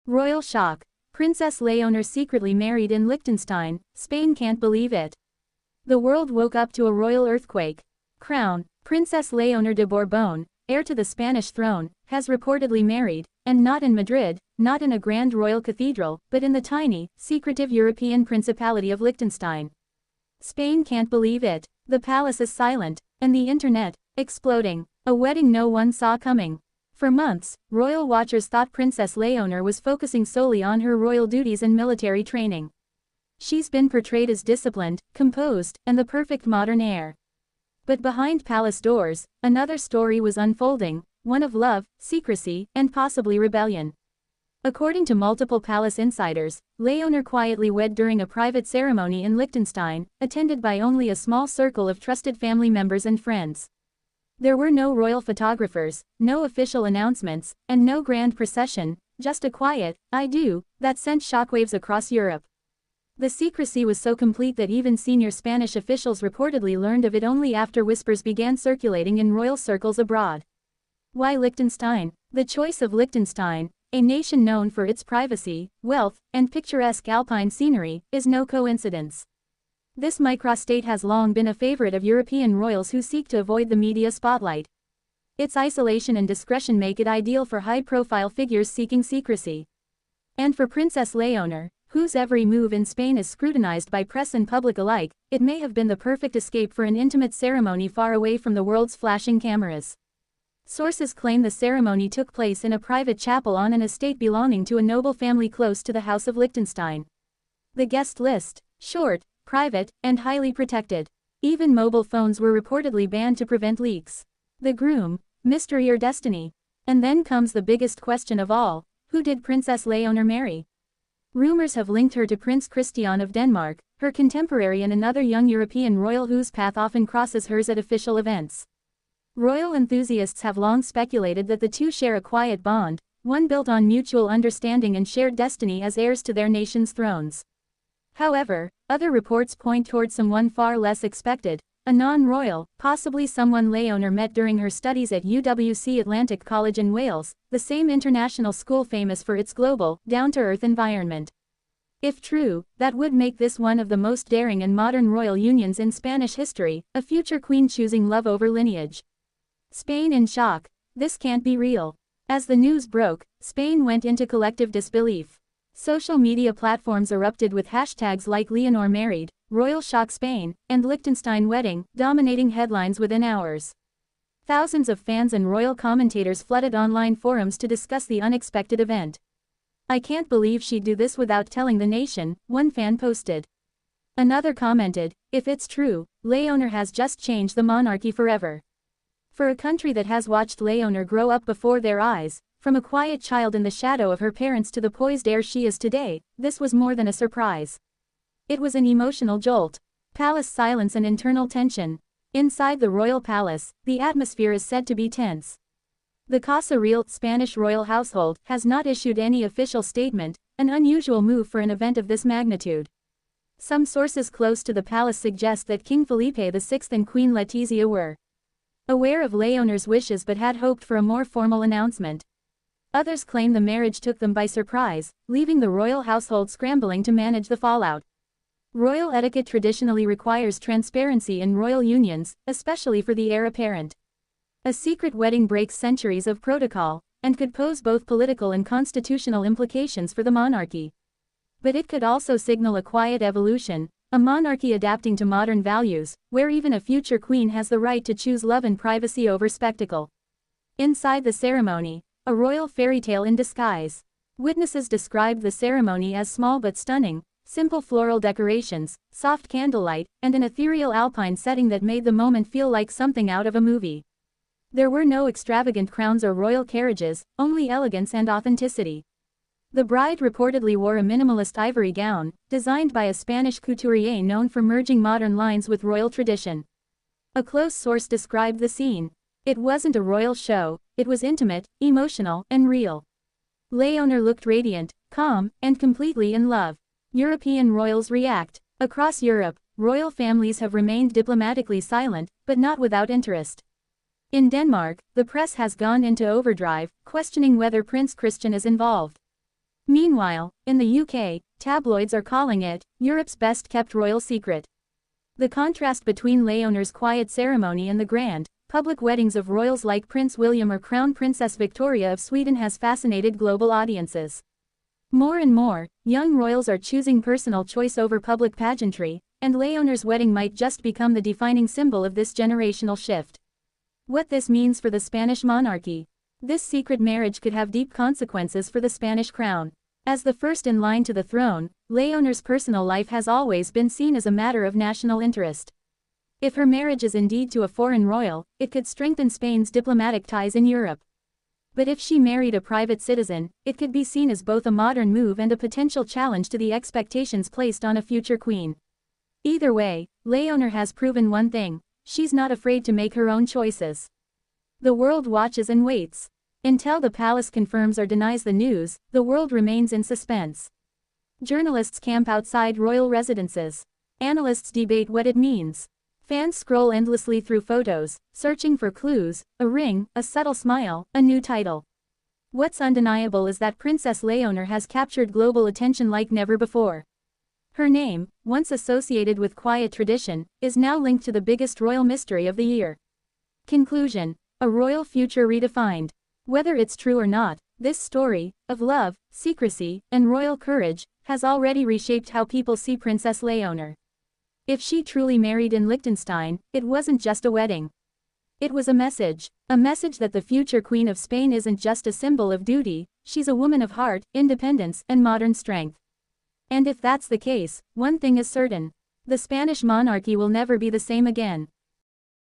Royal shock. Princess Léonor secretly married in Liechtenstein, Spain can't believe it. The world woke up to a royal earthquake. Crown. Princess Léonor de Bourbon, heir to the Spanish throne, has reportedly married, and not in Madrid, not in a grand royal cathedral, but in the tiny, secretive European Principality of Liechtenstein. Spain can't believe it. The palace is silent, and the internet, exploding. A wedding no one saw coming. For months, royal watchers thought Princess Léonor was focusing solely on her royal duties and military training. She's been portrayed as disciplined, composed, and the perfect modern heir. But behind palace doors, another story was unfolding, one of love, secrecy, and possibly rebellion. According to multiple palace insiders, Léonor quietly wed during a private ceremony in Liechtenstein, attended by only a small circle of trusted family members and friends. There were no royal photographers, no official announcements, and no grand procession, just a quiet, "I do," that sent shockwaves across Europe. The secrecy was so complete that even senior Spanish officials reportedly learned of it only after whispers began circulating in royal circles abroad. Why Liechtenstein? The choice of Liechtenstein, a nation known for its privacy, wealth, and picturesque alpine scenery, is no coincidence. This microstate has long been a favorite of European royals who seek to avoid the media spotlight. Its isolation and discretion make it ideal for high-profile figures seeking secrecy. And for Princess Léonor, whose every move in Spain is scrutinized by press and public alike, it may have been the perfect escape for an intimate ceremony far away from the world's flashing cameras. Sources claim the ceremony took place in a private chapel on an estate belonging to a noble family close to the House of Liechtenstein. The guest list, short, private, and highly protected. Even mobile phones were reportedly banned to prevent leaks. The groom, mystery or destiny? And then comes the biggest question of all, who did Princess Léonor marry? Rumors have linked her to Prince Christian of Denmark, her contemporary and another young European royal whose path often crosses hers at official events. Royal enthusiasts have long speculated that the two share a quiet bond, one built on mutual understanding and shared destiny as heirs to their nation's thrones. However, other reports point toward someone far less expected, a non-royal, possibly someone Léonor met during her studies at UWC Atlantic College in Wales, the same international school famous for its global, down-to-earth environment. If true, that would make this one of the most daring and modern royal unions in Spanish history, a future queen choosing love over lineage. Spain in shock. This can't be real. As the news broke, Spain went into collective disbelief. Social media platforms erupted with hashtags like Léonor married, Royal shock Spain, and Liechtenstein wedding, dominating headlines within hours. Thousands of fans and royal commentators flooded online forums to discuss the unexpected event. "I can't believe she'd do this without telling the nation," one fan posted. Another commented, "If it's true, Léonor has just changed the monarchy forever." For a country that has watched Léonor grow up before their eyes, from a quiet child in the shadow of her parents to the poised heir she is today, this was more than a surprise. It was an emotional jolt. Palace silence and internal tension. Inside the royal palace, the atmosphere is said to be tense. The Casa Real, Spanish royal household, has not issued any official statement, an unusual move for an event of this magnitude. Some sources close to the palace suggest that King Felipe VI and Queen Letizia were aware of Léonor's wishes but had hoped for a more formal announcement. Others claim the marriage took them by surprise, leaving the royal household scrambling to manage the fallout. Royal etiquette traditionally requires transparency in royal unions, especially for the heir apparent. A secret wedding breaks centuries of protocol, and could pose both political and constitutional implications for the monarchy. But it could also signal a quiet evolution, a monarchy adapting to modern values, where even a future queen has the right to choose love and privacy over spectacle. Inside the ceremony, a royal fairy tale in disguise. Witnesses described the ceremony as small but stunning, simple floral decorations, soft candlelight, and an ethereal alpine setting that made the moment feel like something out of a movie. There were no extravagant crowns or royal carriages, only elegance and authenticity. The bride reportedly wore a minimalist ivory gown, designed by a Spanish couturier known for merging modern lines with royal tradition. A close source described the scene. It wasn't a royal show, it was intimate, emotional, and real. Léonor looked radiant, calm, and completely in love. European royals react. Across Europe, royal families have remained diplomatically silent, but not without interest. In Denmark, the press has gone into overdrive, questioning whether Prince Christian is involved. Meanwhile, in the UK, tabloids are calling it Europe's best-kept royal secret. The contrast between Léonor's quiet ceremony and the grand, public weddings of royals like Prince William or Crown Princess Victoria of Sweden has fascinated global audiences. More and more, young royals are choosing personal choice over public pageantry, and Léonor's wedding might just become the defining symbol of this generational shift. What this means for the Spanish monarchy. This secret marriage could have deep consequences for the Spanish crown. As the first in line to the throne, Léonor's personal life has always been seen as a matter of national interest. If her marriage is indeed to a foreign royal, it could strengthen Spain's diplomatic ties in Europe. But if she married a private citizen, it could be seen as both a modern move and a potential challenge to the expectations placed on a future queen. Either way, Léonor has proven one thing: she's not afraid to make her own choices. The world watches and waits. Until the palace confirms or denies the news, the world remains in suspense. Journalists camp outside royal residences. Analysts debate what it means. Fans scroll endlessly through photos, searching for clues: a ring, a subtle smile, a new title. What's undeniable is that Princess Léonor has captured global attention like never before. Her name, once associated with quiet tradition, is now linked to the biggest royal mystery of the year. Conclusion: a royal future redefined. Whether it's true or not, this story, of love, secrecy, and royal courage, has already reshaped how people see Princess Léonor. If she truly married in Liechtenstein, it wasn't just a wedding. It was a message that the future Queen of Spain isn't just a symbol of duty, she's a woman of heart, independence, and modern strength. And if that's the case, one thing is certain: the Spanish monarchy will never be the same again.